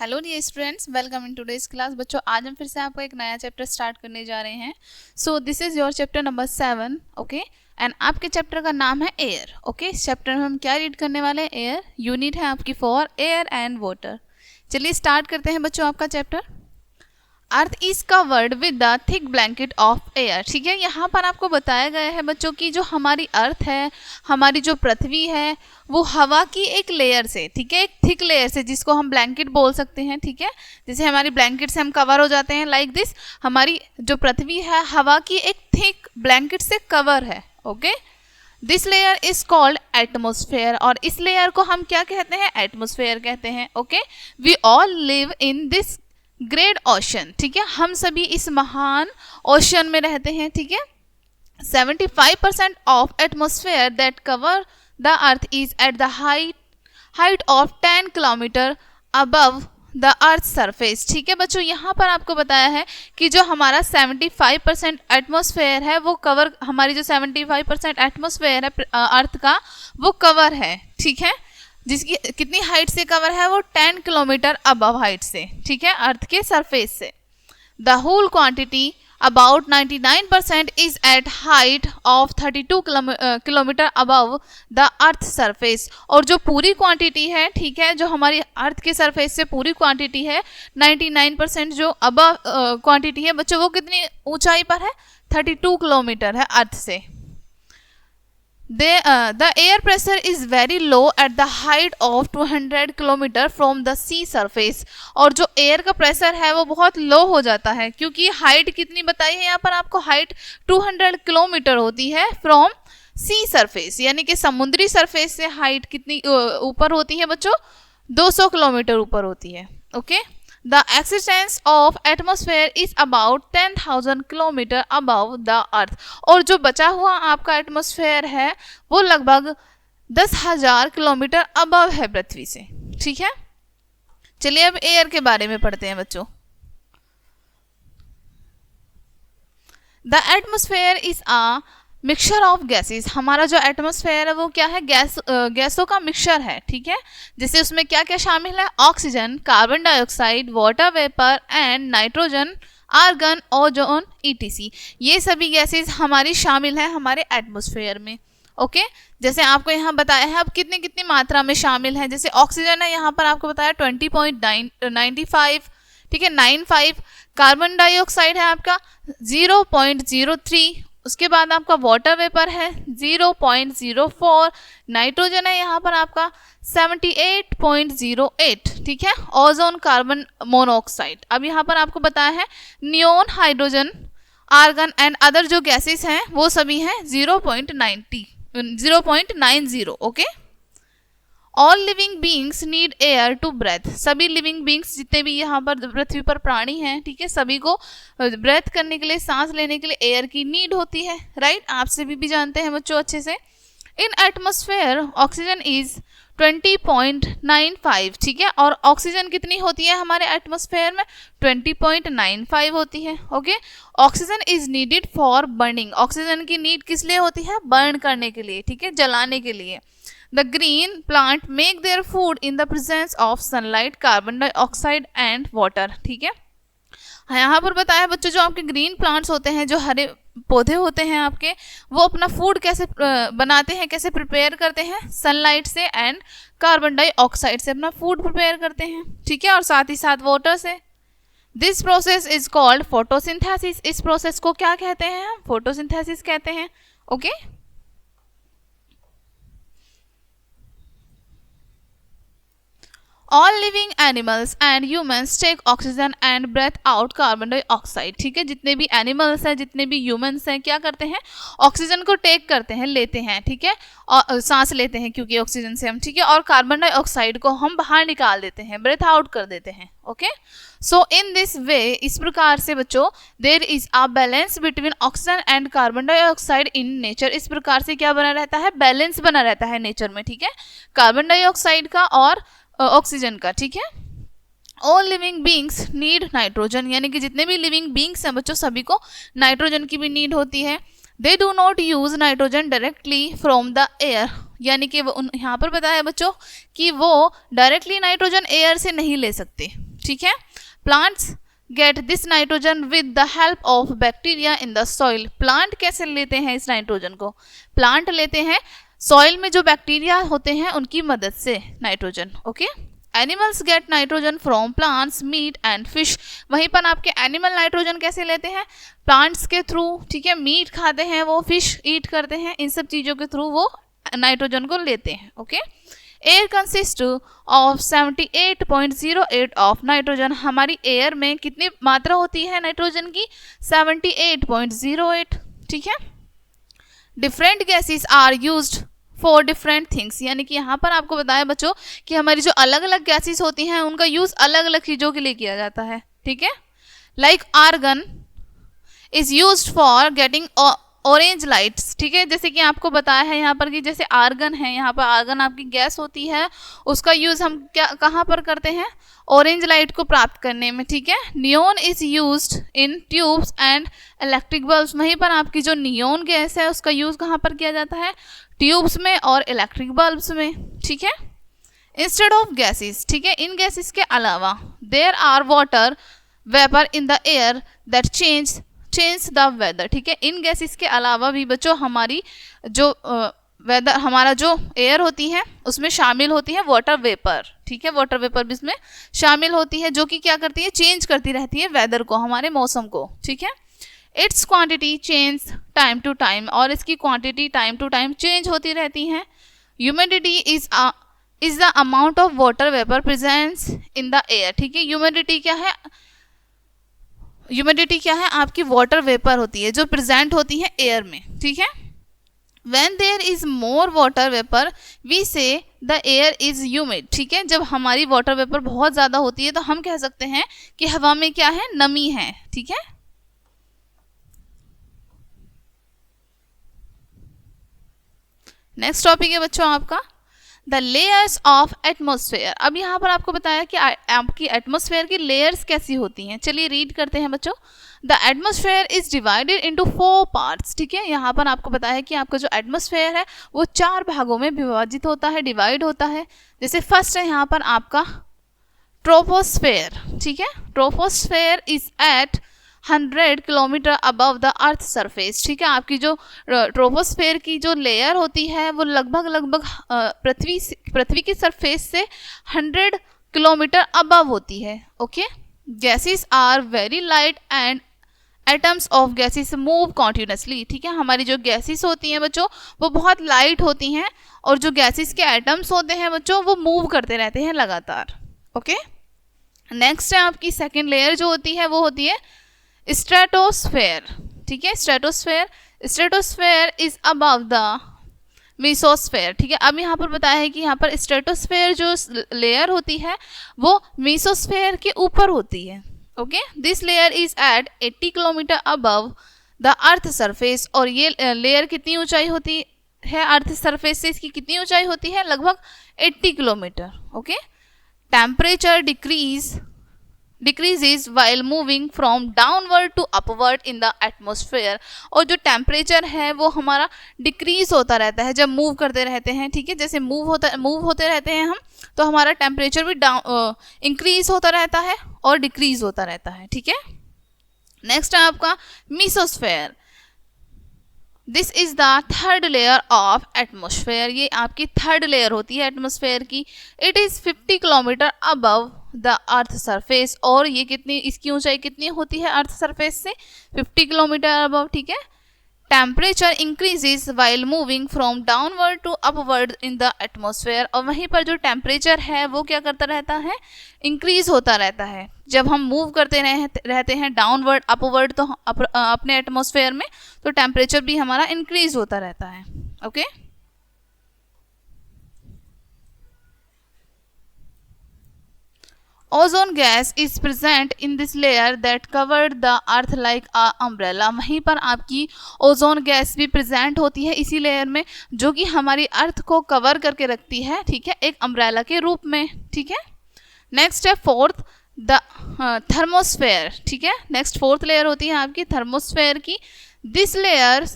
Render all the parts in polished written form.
Hello dear students, welcome in today's class. बच्चों, आज हम फिर से आपका एक नया चैप्टर स्टार्ट करने जा रहे हैं। So this is your chapter number 7, okay. And आपके चैप्टर का नाम है एयर, ओके। इस चैप्टर में हम क्या रीड करने वाले हैं? एयर। यूनिट है आपकी 4, एयर एंड वाटर। चलिए स्टार्ट करते हैं बच्चों आपका chapter. Earth is covered with the thick blanket of air. ठीक है, यहाँ पर आपको बताया गया है बच्चों की जो हमारी अर्थ है, हमारी जो पृथ्वी है, वो हवा की एक लेयर से, ठीक है, एक थिक लेयर से, जिसको हम ब्लैंकेट बोल सकते हैं। ठीक है, जैसे हमारी ब्लैंकेट से हम कवर हो जाते हैं, लाइक दिस। हमारी जो पृथ्वी है हवा की एक थिक ब्लैंकेट से कवर है, okay. This layer is called atmosphere, और इस लेयर को हम क्या कहते हैं? एटमोस्फेयर कहते हैं, okay. We all live in this great ocean. ठीक है, हम सभी इस महान ओशन में रहते हैं। ठीक है, 75% of atmosphere that cover the earth is at the height of 10 kilometre above the earth surface. ठीक है बच्चों, यहाँ पर आपको बताया है कि जो हमारा 75% एटमोस्फेयर है वो कवर, हमारी जो 75% एटमोस्फेयर है अर्थ का, वो कवर है। ठीक है, जिसकी कितनी हाइट से कवर है? वो 10 किलोमीटर अबव हाइट से, ठीक है, अर्थ के सरफेस से। The whole quantity about 99% is at height of 32 kilometre above the earth surface. और जो पूरी क्वांटिटी है, ठीक है, जो हमारी अर्थ के सरफेस से पूरी क्वांटिटी है, 99% जो अबव क्वांटिटी है बच्चों, वो कितनी ऊंचाई पर है? 32 किलोमीटर है अर्थ से। The air pressure is very low at the height of 200 kilometre from the sea surface। और जो एयर का प्रेशर है वो बहुत लो हो जाता है, क्योंकि हाइट कितनी बताई है यहाँ पर आपको? हाइट 200 किलोमीटर होती है फ्रॉम सी सरफेस, यानी कि समुद्री सरफेस से हाइट कितनी ऊपर होती है बच्चों? 200 किलोमीटर ऊपर होती है, okay. The existence of atmosphere is about 10,000 kilometre above the earth। और जो बचा हुआ आपका एटमॉस्फेयर है वो लगभग 10,000 किलोमीटर अबव है पृथ्वी से। ठीक है, चलिए अब एयर के बारे में पढ़ते हैं बच्चों। The atmosphere is a mixture of gases. हमारा जो एटमॉस्फेयर है वो क्या है? गैसों का मिक्सचर है। ठीक है, जैसे उसमें क्या क्या शामिल है? Oxygen, carbon dioxide, water vapour and nitrogen, argon, ozone, etc. ये सभी गैसेस हमारी शामिल है हमारे एटमॉस्फेयर में, ओके। जैसे आपको यहाँ बताया है अब कितनी कितनी मात्रा में शामिल है। जैसे ऑक्सीजन है यहाँ पर आपको बताया 20.95, ठीक है, 95। कार्बन डाइऑक्साइड है आपका 0.03। उसके बाद आपका वाटर वेपर है 0.04। नाइट्रोजन है यहाँ पर आपका 78.08, ठीक है। Ozone, carbon monoxide. अब यहाँ पर आपको बताया है neon, hydrogen, argon and other जो गैसेस हैं वो सभी हैं 0.90, okay. All living beings need air to breath. सभी लिविंग बींग्स जितने भी यहाँ पर पृथ्वी पर प्राणी हैं, ठीक है, सभी को ब्रेथ करने के लिए, सांस लेने के लिए एयर की नीड होती है, राइट। आप सभी भी जानते हैं बच्चों अच्छे से। इन एटमॉस्फेयर ऑक्सीजन इज 20.95, ठीक है। और ऑक्सीजन कितनी होती है हमारे एटमॉस्फेयर में? 20.95 होती है, okay. Oxygen is needed for burning. Oxygen की नीड किस लिए होती है? बर्न करने के लिए, ठीक है, जलाने के लिए। The green plant make their food in the presence of sunlight, carbon dioxide and water। ठीक है, यहाँ पर बताया बच्चों जो आपके ग्रीन प्लांट्स होते हैं, जो हरे पौधे होते हैं आपके, वो अपना फूड कैसे बनाते हैं, कैसे प्रिपेयर करते हैं? सनलाइट से एंड कार्बन डाइऑक्साइड से अपना फूड प्रिपेयर करते हैं, ठीक है, और साथ ही साथ वाटर से। This process is called photosynthesis. इस प्रोसेस को क्या कहते हैं? हम फोटोसिंथेसिस कहते हैं, okay. All living animals and humans take oxygen and breathe out carbon dioxide। ठीक है, जितने भी एनिमल्स हैं, जितने भी ह्यूमंस हैं, क्या करते हैं? ऑक्सीजन को टेक करते हैं, लेते हैं, ठीक है, और सांस लेते हैं क्योंकि ऑक्सीजन से हम, ठीक है, और कार्बन डाइऑक्साइड को हम बाहर निकाल देते हैं, ब्रेथ आउट कर देते हैं, okay. So in this way, इस प्रकार से बच्चों, there is a balance between oxygen and carbon dioxide in nature. इस प्रकार से क्या बना रहता है? बैलेंस बना रहता है नेचर में, ठीक है, कार्बन डाइऑक्साइड का और ऑक्सीजन का, ठीक है। All living beings need nitrogen, यानी कि जितने भी लिविंग बींग्स हैं बच्चों, सभी को नाइट्रोजन की भी नीड होती है। They do not use nitrogen directly from the air, यानी कि वो यहाँ पर बताया बच्चों कि वो डायरेक्टली नाइट्रोजन एयर से नहीं ले सकते, ठीक है। Plants get this nitrogen with the help of bacteria in the soil. Plant कैसे लेते हैं इस नाइट्रोजन को? प्लांट लेते हैं सॉइल में जो बैक्टीरिया होते हैं उनकी मदद से nitrogen. Okay. Animals get nitrogen from plants, meat and fish. वहीं पर आपके एनिमल नाइट्रोजन कैसे लेते हैं? प्लांट्स के थ्रू, ठीक है। मीट खाते हैं वो, फिश ईट करते हैं, इन सब चीज़ों के थ्रू वो नाइट्रोजन को लेते हैं। Okay. Air consist of 78.08 of nitrogen. हमारी एयर में कितनी मात्रा होती है नाइट्रोजन की? 78.08, ठीक है। Different gases are used for different things, यानी कि यहाँ पर आपको बताया बच्चों कि हमारी जो अलग अलग गैसेस होती हैं उनका यूज अलग अलग चीज़ों के लिए किया जाता है, ठीक है। Like argon is used for getting orange lights, ठीक है। जैसे कि आपको बताया है यहाँ पर कि जैसे आर्गन है, यहाँ पर आर्गन आपकी गैस होती है, उसका यूज़ हम कहाँ पर करते हैं? ऑरेंज लाइट को प्राप्त करने में, ठीक है। Neon is used in tubes and electric bulbs. वहीं पर आपकी जो नियोन गैस है उसका यूज़ कहाँ पर किया जाता है? ट्यूब्स में और इलेक्ट्रिक बल्ब्स में, ठीक है। इंस्टेड ऑफ गैसेस, ठीक है, इन गैसेस के अलावा there are water vapour in the air that change the weather, ठीक है। इन गैसेस के अलावा भी बच्चों हमारी जो वेदर, हमारा जो एयर होती है उसमें शामिल होती है वाटर वेपर, ठीक है। वाटर वेपर भी इसमें शामिल होती है जो कि क्या करती है? चेंज करती रहती है वेदर को, हमारे मौसम को, ठीक है। Its quantity change time to time, और इसकी quantity time to time change होती रहती है। Humidity is the amount of water vapour presence in the air, ठीक है। ह्यूमिडिटी क्या है? ह्यूमिडिटी क्या है? आपकी वाटर वेपर होती है जो प्रेजेंट होती है एयर में, ठीक है। When there is more water vapor, we say the air is humid, ठीक है। जब हमारी वाटर वेपर बहुत ज़्यादा होती है तो हम कह सकते हैं कि हवा में क्या है? नमी है, ठीक है। नेक्स्ट टॉपिक है बच्चों आपका द लेयर्स ऑफ एटमॉस्फेयर। अब यहाँ पर आपको बताया कि आपकी एटमॉस्फेयर की लेयर्स कैसी होती हैं। चलिए रीड करते हैं बच्चों। The atmosphere is divided into 4 parts, ठीक है। यहाँ पर आपको बताया कि आपका जो एटमॉस्फेयर है वो 4 भागों में विभाजित होता है, डिवाइड होता है। जैसे फर्स्ट है यहाँ पर आपका ट्रोपोस्फेयर, ठीक है। Troposphere is at 100 kilometre above the earth surface, ठीक है। आपकी जो ट्रोपोस्फेयर की जो लेयर होती है वो लगभग पृथ्वी की सरफेस से 100 किलोमीटर अबव होती है। Okay. Gases are very light and atoms of gases move continuously, ठीक है। हमारी जो गैसेस होती हैं बच्चों वो बहुत लाइट होती हैं और जो गैसेस के एटम्स होते हैं बच्चों वो मूव करते रहते हैं लगातार। ओके। नेक्स्ट है आपकी सेकेंड लेयर जो होती है वो होती है स्ट्रेटोस्फेयर, ठीक है। Stratosphere is above the mesosphere, ठीक है। अब यहाँ पर बताया है कि यहाँ पर स्ट्रेटोस्फेयर जो लेयर होती है वो मीसोस्फेयर के ऊपर होती है। Okay. This layer is at 80 kilometre above the earth surface, और ये लेयर कितनी ऊंचाई होती है अर्थ सरफेस से? इसकी कितनी ऊंचाई होती है? लगभग 80 kilometre. Okay. Temperature decreases while moving from downward to upward in the atmosphere, और जो टेम्परेचर है वो हमारा डिक्रीज होता रहता है जब मूव करते रहते हैं, ठीक है। जैसे मूव होते रहते हैं हम तो हमारा टेम्परेचर भी इंक्रीज होता रहता है और डिक्रीज होता रहता है, ठीक है। नेक्स्ट है आपका mesosphere. This is the third layer of atmosphere, ये आपकी थर्ड लेयर होती है एटमोसफेयर की। It is 50 kilometre above the earth surface, और ये कितनी, इसकी ऊंचाई कितनी होती है अर्थ सरफेस से? 50 किलोमीटर अबव, ठीक है। Temperature increases while moving from downward to upward in the atmosphere, और वहीं पर जो टेम्परेचर है वो क्या करता रहता है? इंक्रीज होता रहता है जब हम मूव करते रहते हैं डाउनवर्ड अपवर्ड, तो अपने एटमोसफेयर में तो टेम्परेचर भी हमारा इंक्रीज होता रहता है। Okay. Ozone gas is present in this layer that covered the earth like a umbrella, वहीं पर आपकी ओजोन गैस भी प्रेजेंट होती है इसी लेयर में जो कि हमारी अर्थ को कवर करके रखती है, ठीक है, एक अम्ब्रेला के रूप में, ठीक है। नेक्स्ट है फोर्थ द थर्मोस्फेयर, ठीक है। नेक्स्ट फोर्थ लेयर होती है आपकी थर्मोस्फेयर की। This layer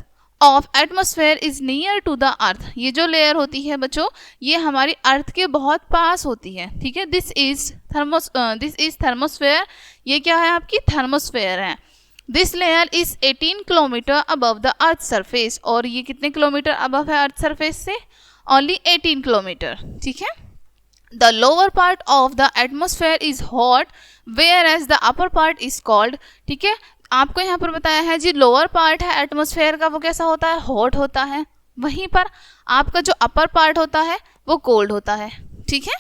of atmosphere is near to the earth, ये जो लेयर होती है बच्चों ये हमारी अर्थ के बहुत पास होती है, ठीक है। दिस इज थर्मोस्फेयर, ये क्या है आपकी थर्मोस्फेयर है। This layer is 18 kilometre above the earth surface, और ये कितने किलोमीटर अबव है अर्थ सरफेस से, ओनली 18 किलोमीटर, ठीक है। The lower part of the atmosphere is hot where as the upper part is cold, ठीक है। आपको यहाँ पर बताया है जी लोअर पार्ट है एटमॉस्फेयर का वो कैसा होता है, हॉट होता है, वहीं पर आपका जो अपर पार्ट होता है वो कोल्ड होता है, ठीक है।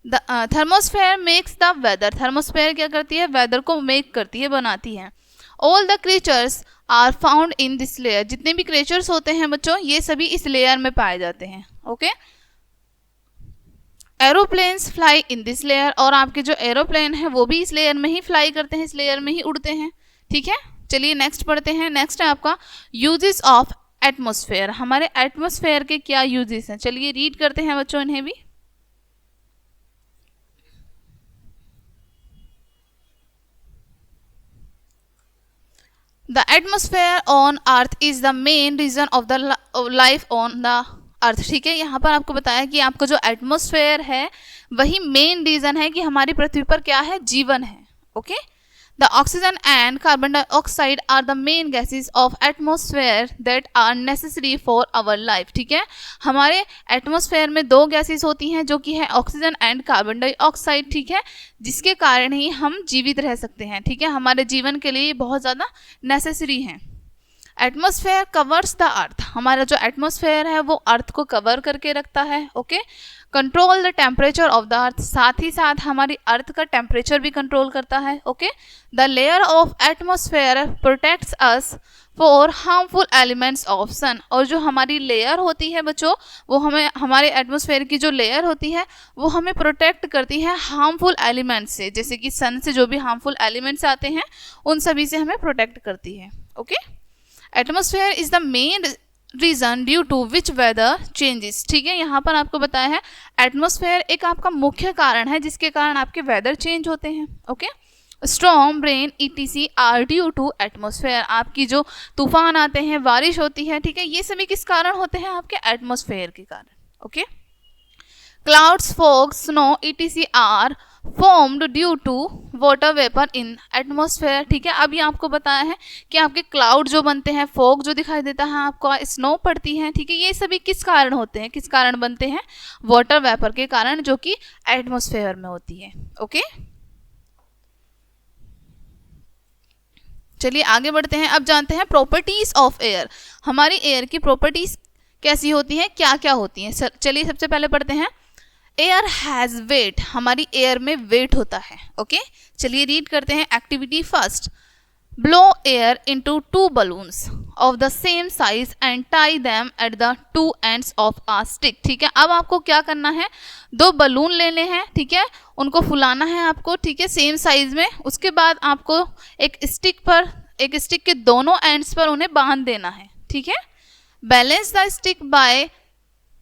The thermosphere makes the weather, thermosphere क्या करती है, वेदर को मेक करती है, बनाती है। All the creatures are found in this layer, जितने भी क्रीचर्स होते हैं बच्चों ये सभी इस लेयर में पाए जाते हैं, okay. Aeroplanes fly in this layer, और आपके जो एरोप्लेन है वो भी इस लेयर में ही फ्लाई करते हैं, इस लेयर में ही उड़ते हैं, ठीक है। चलिए नेक्स्ट पढ़ते हैं। नेक्स्ट है आपका यूजेस ऑफ एटमॉस्फेयर, हमारे एटमॉस्फेयर के क्या यूजेस हैं, चलिए रीड करते हैं बच्चों इन्हें भी। The atmosphere on earth is the main reason of the life on the earth, ठीक है। यहाँ पर आपको बताया कि आपका जो एटमॉस्फेयर है वही मेन रीजन है कि हमारी पृथ्वी पर क्या है, जीवन है, okay. The oxygen and carbon dioxide are the main gases of atmosphere that are necessary for our life, ठीक है। हमारे एटमॉस्फेयर में दो गैसेस होती हैं जो कि है ऑक्सीजन एंड कार्बन डाइऑक्साइड, ठीक है, जिसके कारण ही हम जीवित रह सकते हैं, ठीक है, हमारे जीवन के लिए बहुत ज़्यादा नेसेसरी हैं। एटमॉस्फेयर कवर्स द अर्थ, हमारा जो एटमॉस्फेयर है वो अर्थ को कवर करके रखता है, okay. Control the temperature of the earth, साथ ही साथ हमारी अर्थ का टेम्परेचर भी कंट्रोल करता है, okay. The layer of atmosphere protects us for harmful elements of sun, और जो हमारी लेयर होती है बच्चों वो हमें, हमारे एटमॉस्फेयर की जो लेयर होती है वो हमें प्रोटेक्ट करती है हार्मफुल एलिमेंट्स से, जैसे कि सन से जो भी हार्मफुल एलिमेंट्स आते हैं उन सभी से हमें प्रोटेक्ट करती है, okay. Atmosphere is the main reason due to which weather changes, ठीक है। यहाँ पर आपको बताया है एटमॉस्फेयर एक आपका मुख्य कारण है जिसके कारण आपके वेदर चेंज होते हैं, okay. Storm, rain, etc are due to atmosphere, आपकी जो तूफान आते हैं, बारिश होती है, ठीक है, ये सभी किस कारण होते हैं, आपके एटमॉस्फेयर के कारण, okay. Clouds, fog, snow etc are formed due to water vapour in atmosphere, ठीक है। अभी आपको बताया है कि आपके क्लाउड जो बनते हैं, फॉग जो दिखाई देता है आपको, स्नो पड़ती है, ठीक है, ये सभी किस कारण होते हैं, किस कारण बनते हैं, वाटर वेपर के कारण जो कि एटमॉस्फेयर में होती है, ओके। चलिए आगे बढ़ते हैं। अब जानते हैं प्रॉपर्टीज ऑफ एयर, हमारी एयर की प्रॉपर्टीज कैसी होती हैं, क्या क्या होती हैं। चलिए सबसे पहले पढ़ते हैं। एयर हैज़ वेट, हमारी एयर में वेट होता है, ओके। चलिए रीड करते हैं। Activity first, blow air into 2 balloons of the same size and tie them at the 2 ends of a stick, ठीक है। अब आपको क्या करना है, 2 बलून लेने हैं, ठीक है, उनको फुलाना है आपको, ठीक है, सेम साइज में। उसके बाद आपको एक स्टिक के दोनों एंड्स पर उन्हें बांध देना है, ठीक है। Balance the stick by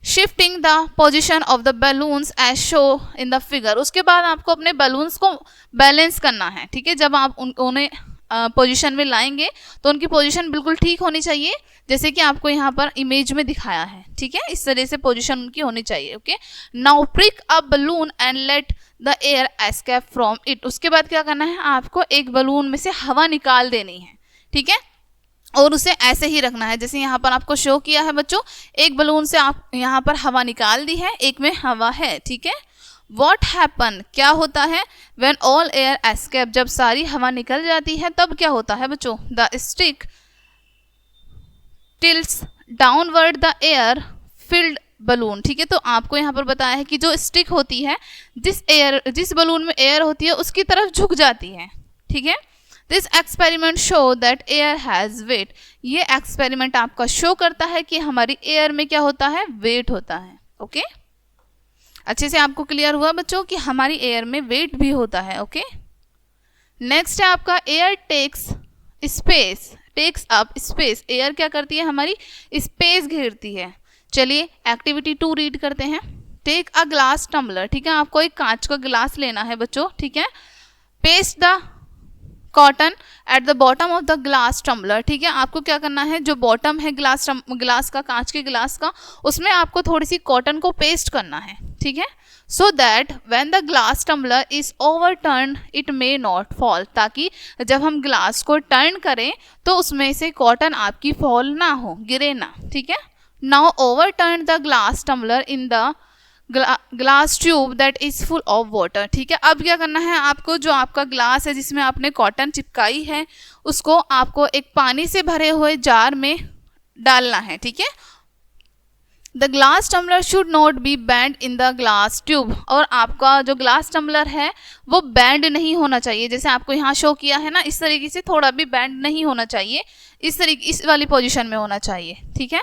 shifting the position of the balloons as show in the figure, उसके बाद आपको अपने बैलून्स को बैलेंस करना है, ठीक है। जब आप उन्हें पोजीशन में लाएंगे तो उनकी पोजीशन बिल्कुल ठीक होनी चाहिए, जैसे कि आपको यहाँ पर इमेज में दिखाया है, ठीक है, इस तरह से पोजीशन उनकी होनी चाहिए, okay. Now prick a balloon and let the air escape from it, उसके बाद क्या करना है, आपको एक बलून में से हवा निकाल देनी है, ठीक है, और उसे ऐसे ही रखना है जैसे यहाँ पर आपको शो किया है बच्चों। एक बलून से आप यहाँ पर हवा निकाल दी है, एक में हवा है, ठीक है। What happen, क्या होता है, when all air escape, जब सारी हवा निकल जाती है तब क्या होता है बच्चों, the stick tilts downward the air filled balloon, ठीक है। तो आपको यहाँ पर बताया है कि जो स्टिक होती है, जिस बलून में एयर होती है उसकी तरफ झुक जाती है, ठीक है। This experiment show that air has wait, ये एक्सपेरिमेंट आपका शो करता है कि हमारी एयर में क्या होता है, वेट होता है, ओके। अच्छे से आपको क्लियर हुआ बच्चों कि हमारी एयर में वेट भी होता है, ओके। नेक्स्ट है आपका air takes up space, air क्या करती है, हमारी स्पेस घेरती है। चलिए एक्टिविटी 2 रीड करते हैं। टेक अ ग्लास टम्बलर, ठीक है, आपको एक कांच का गिलास लेना है बच्चों, ठीक है। Paste the cotton at the bottom of the glass tumbler, ठीक है। आपको क्या करना है, जो बॉटम है ग्लास का, कांच के ग्लास का, उसमें आपको थोड़ी सी कॉटन को पेस्ट करना है, ठीक है। So that when the glass tumbler is overturn it may not fall, ताकि जब हम ग्लास को टर्न करें तो उसमें से कॉटन आपकी फॉल ना हो, गिरे ना, ठीक है। Now overturn the glass tumbler in the glass tube that is full of water, ठीक है। अब क्या करना है आपको, जो आपका ग्लास है जिसमें आपने कॉटन चिपकाई है, उसको आपको एक पानी से भरे हुए जार में डालना है, ठीक है। The glass tumbler should not be bend in the glass tube, और आपका जो ग्लास टम्बलर है वो बैंड नहीं होना चाहिए, जैसे आपको यहाँ शो किया है ना, इस तरीके से थोड़ा भी बैंड नहीं होना चाहिए, इस वाली पोजीशन में होना चाहिए, ठीक है।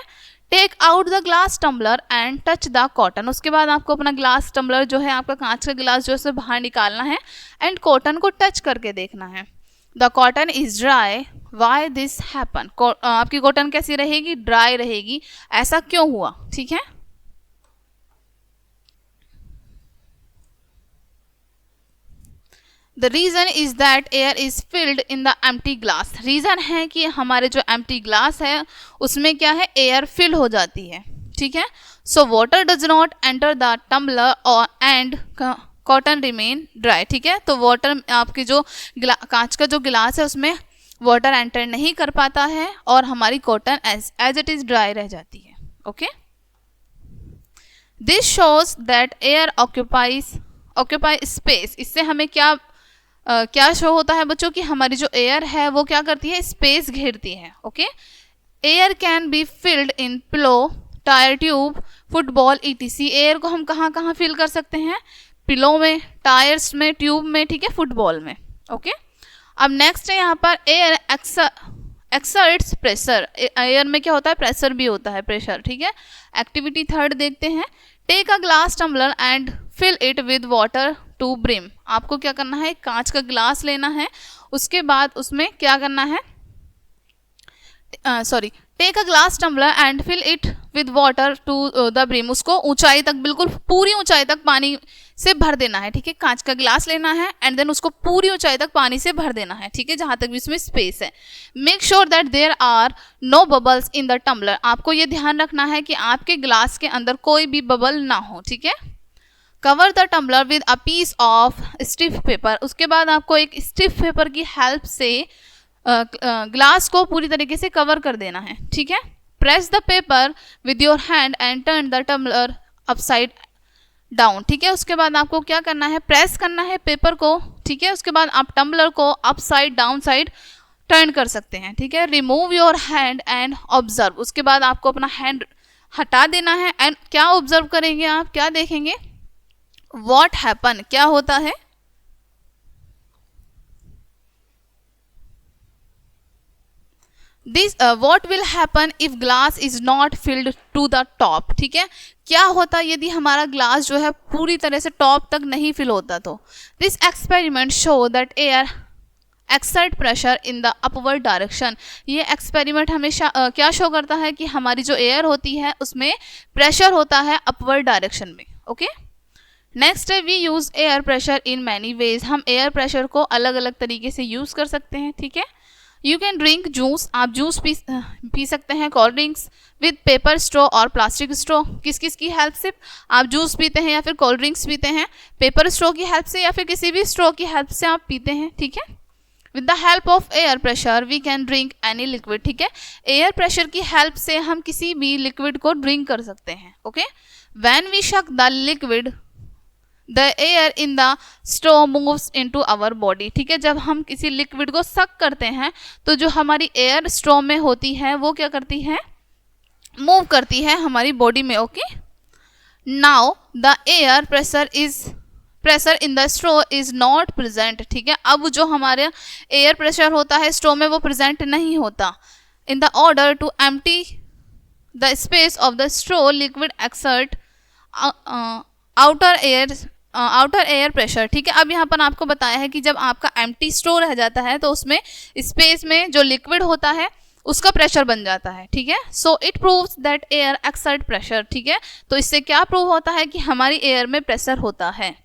Take out the glass tumbler and touch the cotton, उसके बाद आपको अपना ग्लास टम्बलर जो है, आपका कांच का गिलास जो है, उसे बाहर निकालना है एंड कॉटन को टच करके देखना है। The cotton is dry, why this happen, आपकी कॉटन कैसी रहेगी, ड्राई रहेगी, ऐसा क्यों हुआ, ठीक है। The reason is that air is filled in the empty glass, reason है कि हमारे जो एम्प्टी ग्लास है उसमें क्या है, एयर फिल हो जाती है, ठीक है। So water does not enter the tumbler और एंड कॉटन रिमेन ड्राई, ठीक है। तो वाटर, आपके जो कांच का जो गिलास है उसमें वाटर एंटर नहीं कर पाता है और हमारी cotton as it is dry रह जाती है, okay. This shows that air occupy space, इससे हमें क्या शो होता है बच्चों, कि हमारी जो एयर है वो क्या करती है, स्पेस घेरती है, okay. Air can be filled in pillow, tyre tube, football ETC, air को हम कहाँ कहाँ फिल कर सकते हैं, पिलो में, टायर्स में, ट्यूब में, ठीक है, फुटबॉल में, ओके। अब नेक्स्ट है यहाँ पर एयर एक्सर्ट्स प्रेशर, एयर में क्या होता है, प्रेशर भी होता है, प्रेशर, ठीक है। एक्टिविटी थर्ड देखते हैं। Take a glass tumbler and fill it with water to brim, आपको क्या करना है, कांच का ग्लास लेना है, उसके बाद उसमें क्या करना है, take a glass tumbler and fill it with water to the brim, उसको ऊंचाई तक, बिल्कुल पूरी ऊंचाई तक पानी से भर देना है, ठीक है। कांच का गिलास लेना है एंड देन उसको पूरी ऊंचाई तक पानी से भर देना है, ठीक है, जहां तक भी इसमें स्पेस है। Make sure that there are no bubbles in the tumbler, आपको ये ध्यान रखना है कि आपके ग्लास के अंदर कोई भी बबल ना हो, ठीक है। Cover the tumbler with a piece of stiff paper, उसके बाद आपको एक स्टिफ पेपर की हेल्प से ग्लास को पूरी तरीके से कवर कर देना है, ठीक है। Press the paper with your hand and turn the tumbler upside down, ठीक है। उसके बाद आपको क्या करना है, प्रेस करना है पेपर को, ठीक है। उसके बाद आप टम्बलर को अपसाइड डाउन साइड टर्न कर सकते हैं, ठीक है। Remove your hand and observe, उसके बाद आपको अपना हैंड हटा देना है एंड क्या ऑब्जर्व करेंगे आप, क्या देखेंगे, व्हाट हैपन, क्या होता है, this what will happen if glass is not filled to the top, ठीक है। क्या होता यदि हमारा ग्लास जो है पूरी तरह से टॉप तक नहीं फिल होता तो। This experiment show that air exert pressure in the upward direction, ये एक्सपेरिमेंट हमेशा क्या शो करता है कि हमारी जो एयर होती है उसमें प्रेशर होता है अपवर्ड डायरेक्शन में, ओके। नेक्स्ट है we use air pressure in many ways, हम एयर प्रेशर को अलग अलग तरीके से यूज कर सकते हैं, ठीक है। यू कैन ड्रिंक जूस, आप जूस पी सकते हैं, cold drinks with paper straw और प्लास्टिक स्ट्रॉ, किस किस की हेल्प से आप जूस पीते हैं या फिर कोल्ड ड्रिंक्स पीते हैं, पेपर स्ट्रॉ की हेल्प से या फिर किसी भी स्ट्रॉ की हेल्प से आप पीते हैं, ठीक है। With the help of air pressure we can drink any liquid, ठीक है। एयर प्रेशर की हेल्प से हम किसी भी लिक्विड को ड्रिंक कर सकते हैं, okay. When we suck the liquid the air in the straw moves into our body, ठीक है। जब हम किसी लिक्विड को सक करते हैं तो जो हमारी एयर स्ट्रॉ में होती है वो क्या करती है, मूव करती है हमारी बॉडी में, okay. Now the air pressure in the straw is not present, ठीक है। अब जो हमारे एयर प्रेशर होता है स्ट्रॉ में वो प्रेजेंट नहीं होता। In the order to empty the space of the straw liquid exert outer air pressure, ठीक है। अब यहाँ पर आपको बताया है कि जब आपका एम्प्टी स्ट्रॉ रह जाता है तो उसमें स्पेस में जो लिक्विड होता है उसका प्रेशर बन जाता है, ठीक है। So it proves that air exert pressure, ठीक है। तो इससे क्या प्रूव होता है कि हमारी एयर में प्रेशर होता है।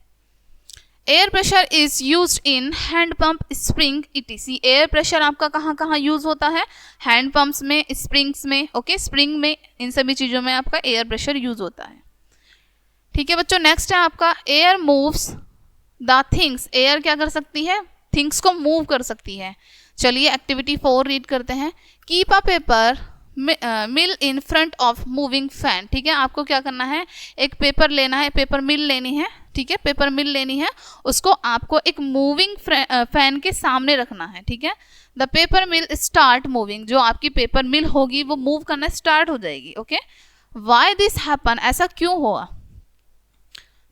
Air pressure is used in hand pump, spring etc। Air pressure आपका कहाँ कहाँ यूज होता है? हैंड पंप्स में, स्प्रिंग्स में, ओके, स्प्रिंग में, इन सभी चीज़ों में आपका एयर प्रेशर यूज होता है। ठीक है बच्चों, नेक्स्ट है आपका air moves the things. Air क्या कर सकती है? थिंग्स को मूव कर सकती है। चलिए एक्टिविटी 4 रीड करते हैं। Keep a paper mill in front of moving fan. ठीक है, आपको क्या करना है? एक पेपर लेना है, पेपर मिल लेनी है। ठीक है, पेपर मिल लेनी है, उसको आपको एक मूविंग फैन के सामने रखना है। ठीक है, the paper mill start moving. जो आपकी पेपर मिल होगी वो मूव करना स्टार्ट हो जाएगी। ओके, वाई दिस हैपन, ऐसा क्यों हुआ?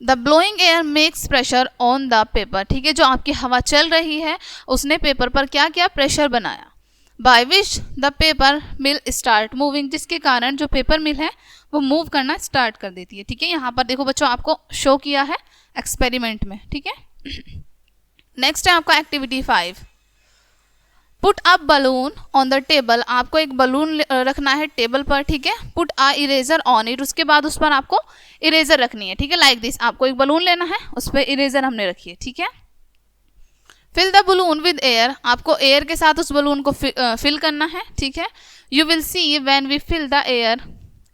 The blowing air makes pressure on the paper. ठीक है, जो आपकी हवा चल रही है उसने पेपर पर क्या किया? प्रेशर बनाया। By which the paper mill start moving, जिसके कारण जो पेपर मिल है वो मूव करना स्टार्ट कर देती है। ठीक है, यहाँ पर देखो बच्चों, आपको शो किया है एक्सपेरिमेंट में। ठीक है, नेक्स्ट है आपका activity 5। Put a balloon on the table. आपको एक बलून रखना है टेबल पर। ठीक है, put a eraser on it. उसके बाद उस पर आपको इरेजर रखनी है। ठीक है, लाइक दिस, आपको एक बलून लेना है, उस पर इरेजर हमने रखी है। ठीक है, fill the balloon with air. आपको एयर के साथ उस बलून को फिल करना है। ठीक है, you will see when we fill the air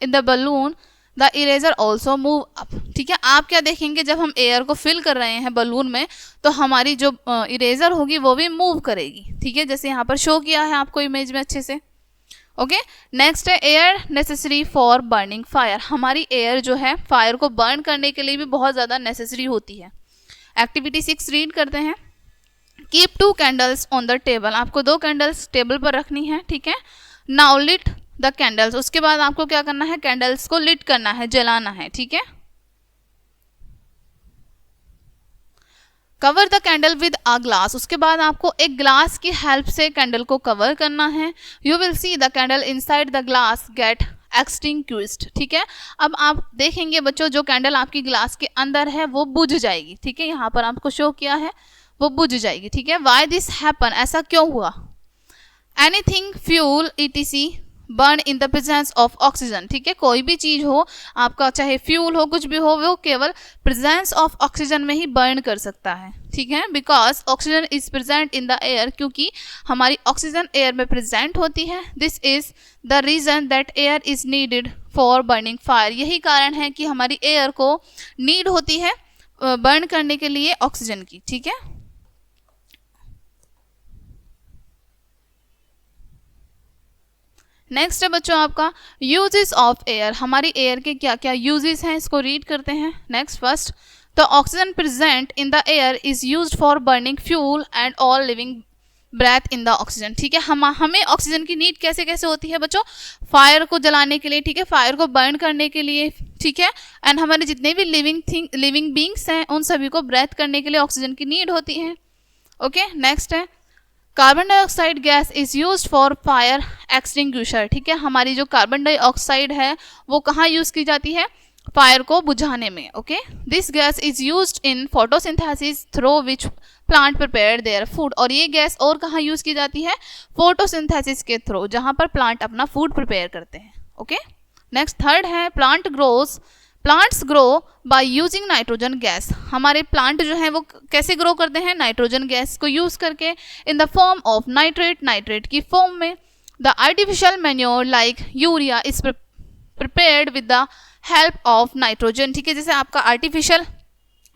in the balloon the eraser also move up. ठीक है, आप क्या देखेंगे? जब हम एयर को फिल कर रहे हैं बलून में तो हमारी जो इरेजर होगी वो भी मूव करेगी। ठीक है, जैसे यहाँ पर शो किया है आपको इमेज में अच्छे से। ओके, नेक्स्ट है air necessary for burning fire. हमारी एयर जो है फायर को बर्न करने के लिए भी बहुत ज़्यादा नेसेसरी होती है। एक्टिविटी 6 रीड करते हैं। Keep 2 candles on the table. आपको 2 कैंडल्स टेबल पर रखनी है। ठीक है, नाउ लिट द कैंडल्स। उसके बाद आपको क्या करना है? कैंडल्स को लिट करना है, जलाना है। ठीक है, cover the candle with a glass. उसके बाद आपको एक ग्लास की हेल्प से कैंडल को कवर करना है। You will see the candle inside the glass get extinguished. ठीक है, अब आप देखेंगे बच्चों, जो कैंडल आपकी ग्लास के अंदर है वो बुझ जाएगी। ठीक है, यहाँ पर आपको शो किया है, वो बुझ जाएगी। ठीक है, वाई दिस हैपन, ऐसा क्यों हुआ? Anything fuel etc burn in the presence of oxygen. ठीक है, कोई भी चीज हो आपका, चाहे फ्यूल हो, कुछ भी हो, वो केवल प्रेजेंस ऑफ ऑक्सीजन में ही बर्न कर सकता है। ठीक है, because oxygen is present in the air, क्योंकि हमारी ऑक्सीजन एयर में प्रेजेंट होती है। This is the reason that air is needed for burning fire. यही कारण है कि हमारी एयर को नीड होती है बर्न करने के लिए ऑक्सीजन की। ठीक है, नेक्स्ट है बच्चों आपका यूजेस ऑफ एयर। हमारी एयर के क्या क्या यूजेस हैं, इसको रीड करते हैं। Next, first, the oxygen present in the air is used for burning fuel and all living breath in the oxygen. ठीक है, हमें ऑक्सीजन की नीड कैसे कैसे होती है बच्चों? फायर को जलाने के लिए, ठीक है, फायर को बर्न करने के लिए। ठीक है, एंड हमारे जितने भी लिविंग बींग्स हैं उन सभी को ब्रेथ करने के लिए ऑक्सीजन की नीड होती है। ओके, नेक्स्ट है carbon dioxide gas is used for fire extinguisher. ठीक है, हमारी जो कार्बन डाइऑक्साइड है वो कहाँ यूज की जाती है? फायर को बुझाने में। Okay, this gas is used in photosynthesis through which plant prepare their food. और ये गैस और कहाँ यूज की जाती है? फोटोसिंथेसिस के थ्रू, जहाँ पर प्लांट अपना फूड प्रिपेयर करते हैं। ओके, नेक्स्ट, थर्ड है plants grow by using nitrogen gas. हमारे प्लांट जो है वो कैसे ग्रो करते हैं? नाइट्रोजन गैस को यूज करके, in the form of nitrate की फॉर्म में। The artificial manure like urea is prepared with the help of nitrogen. ठीक है, जैसे आपका आर्टिफिशियल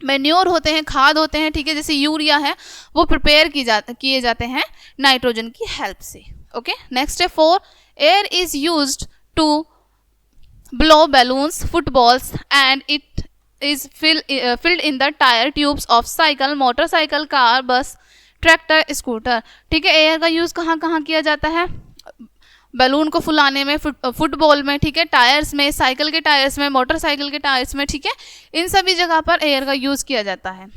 मैन्योर होते हैं, खाद होते हैं, ठीक है, जैसे यूरिया है, वो प्रिपेयर किए जाते हैं नाइट्रोजन की हेल्प से। ओके, नेक्स्ट है 4, air is used to blow balloons, footballs and it is filled in the tire tubes of cycle, motorcycle, car, bus, tractor, scooter। ठीक है, एयर का यूज कहाँ कहाँ किया जाता है? बैलून को फुलाने में, फुटबॉल में, ठीक है, टायर्स में, साइकिल के टायर्स में, मोटरसाइकिल के टायर्स में। ठीक है, इन सभी जगह पर एयर का यूज किया जाता है।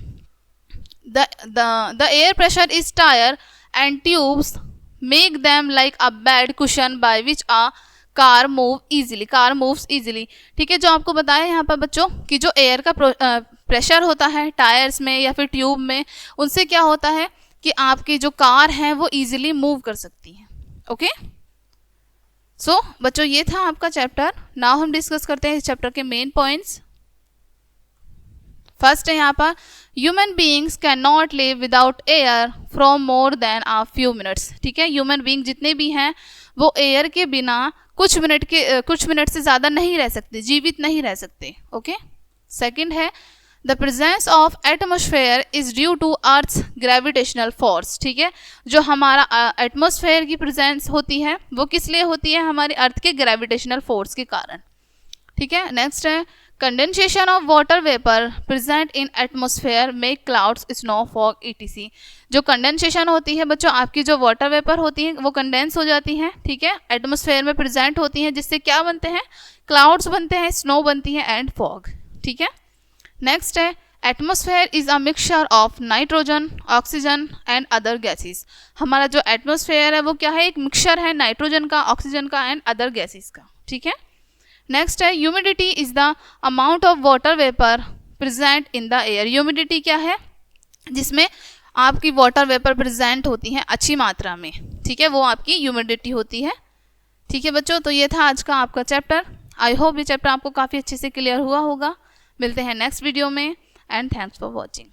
The air pressure is tyre and tubes make them like a bed cushion by which a car moves easily. ठीक है, जो आपको बताया यहाँ पर बच्चों कि जो एयर का प्रेशर होता है टायर्स में या फिर ट्यूब में, उनसे क्या होता है कि आपकी जो कार है वो इजीली मूव कर सकती है। ओके, सो बच्चों ये था आपका चैप्टर। नाउ हम डिस्कस करते हैं इस चैप्टर के मेन पॉइंट्स। फर्स्ट है यहाँ पर human beings can not live without air from more than a few minutes. ठीक है, ह्यूमन बीइंग जितने भी हैं वो एयर के बिना कुछ मिनट से ज़्यादा नहीं रह सकते, जीवित नहीं रह सकते। ओके। सेकंड है the presence of atmosphere is due to earth's gravitational force. ठीक है, जो हमारा एटमॉस्फेयर की प्रेजेंस होती है वो किस लिए होती है, हमारे अर्थ के ग्रेविटेशनल फोर्स के कारण। ठीक है। नेक्स्ट है condensation of water vapour present in atmosphere make clouds, snow, fog etc। जो कंडेंसेशन होती है बच्चों, आपकी जो वाटर वेपर होती है वो कंडेंस हो जाती हैं, ठीक है, एटमॉस्फेयर में प्रेजेंट होती हैं, जिससे क्या बनते हैं, क्लाउड्स बनते हैं, स्नो बनती है एंड फॉग। ठीक है। नेक्स्ट है atmosphere is a mixture of nitrogen, oxygen and other gases. हमारा जो एटमॉस्फेयर है वो क्या है, एक मिक्सचर है नाइट्रोजन का, ऑक्सीजन का एंड अदर गैसेस का। ठीक है। नेक्स्ट है humidity is the amount of water vapour present in the air. Humidity क्या है, जिसमें आपकी वाटर वेपर प्रेजेंट होती हैं अच्छी मात्रा में। ठीक है, वो आपकी ह्यूमिडिटी होती है। ठीक है बच्चों, तो ये था आज का आपका चैप्टर। आई होप ये चैप्टर आपको काफ़ी अच्छे से क्लियर हुआ होगा। मिलते हैं नेक्स्ट वीडियो में एंड थैंक्स फॉर वॉचिंग।